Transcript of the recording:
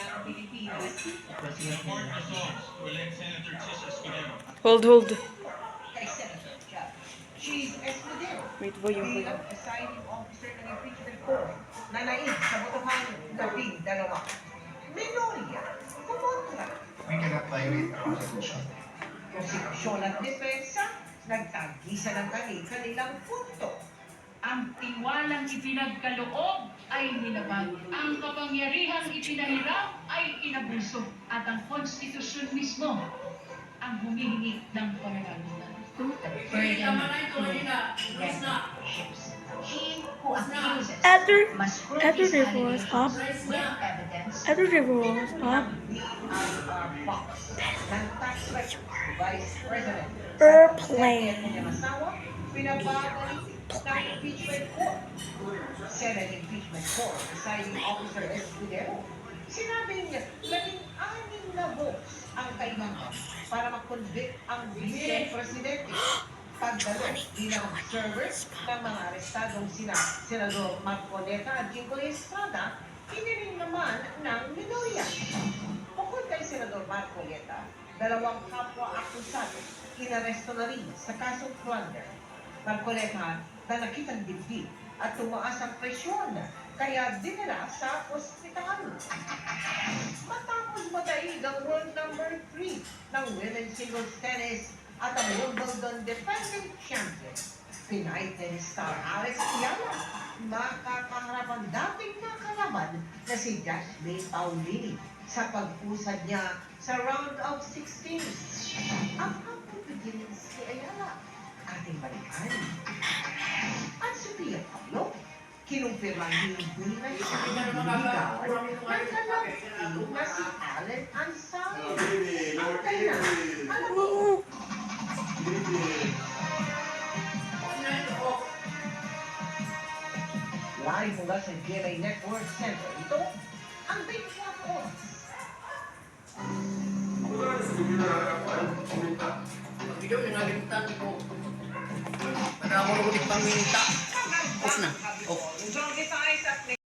ng Pilipinas. Hold. Kay Senator Chad. She's Escudero. Wait, volume. Bilang presiding officer ng impeachment court na naig sa botohan labing dalawa. Minoria, kumontra. We cannot violate the Constitution. Konstitusyon at depensa, nagtagisa ng kanilang punto. Ang tiwalang ipinagkaloob ay nilabag. Ang kapangyarihang ipinahiram ay inabuso. At ang konstitusyon mismo ang humihingi ng pananagutan. The burden to relationships. He who accuses must prove his Every stop. allegations with evidence. Everyone stop. BIR box ng tax records Vice President Airplane. Pinababalik ng impeachment court. Senate impeachment court presiding officer Escudero. Sinabing 16 na votes ang kailangan para mag-convict ang Vice Presidente. Pagdalo bilang observers ng mga arestadong Senador Marcoleta at Jingo Estrada, iniring naman ng Minoria. Bukod kay Senador Marcoleta, 2 kapwa-akusado inaresto na rin sa kasong plunder. Marcoleta na nakitang dibdib at tumaas ang presyon, kaya dinala sa ospital. Matapos mataig ang world number 3 ng women's singles tennis at ang Wimbledon defending champion, Pinay tennis star Alex Ayala, makakaharap ang dating nakalaban na si Jasmine Paulini sa pag-usad niya sa round of 16. Ang humble beginnings si Ayala, ating balikan. At si Pia Pablo, kinumpirmang hindi na siya niligawan ng kalapit na si Allen Ansari. Ang kaya, alam mo, live mula sa GMA Network Center. Ito ang 24 oras. Video yung nalimutan ko. Para ako ulit paminta. Off na. Off. Enjoy the eyes at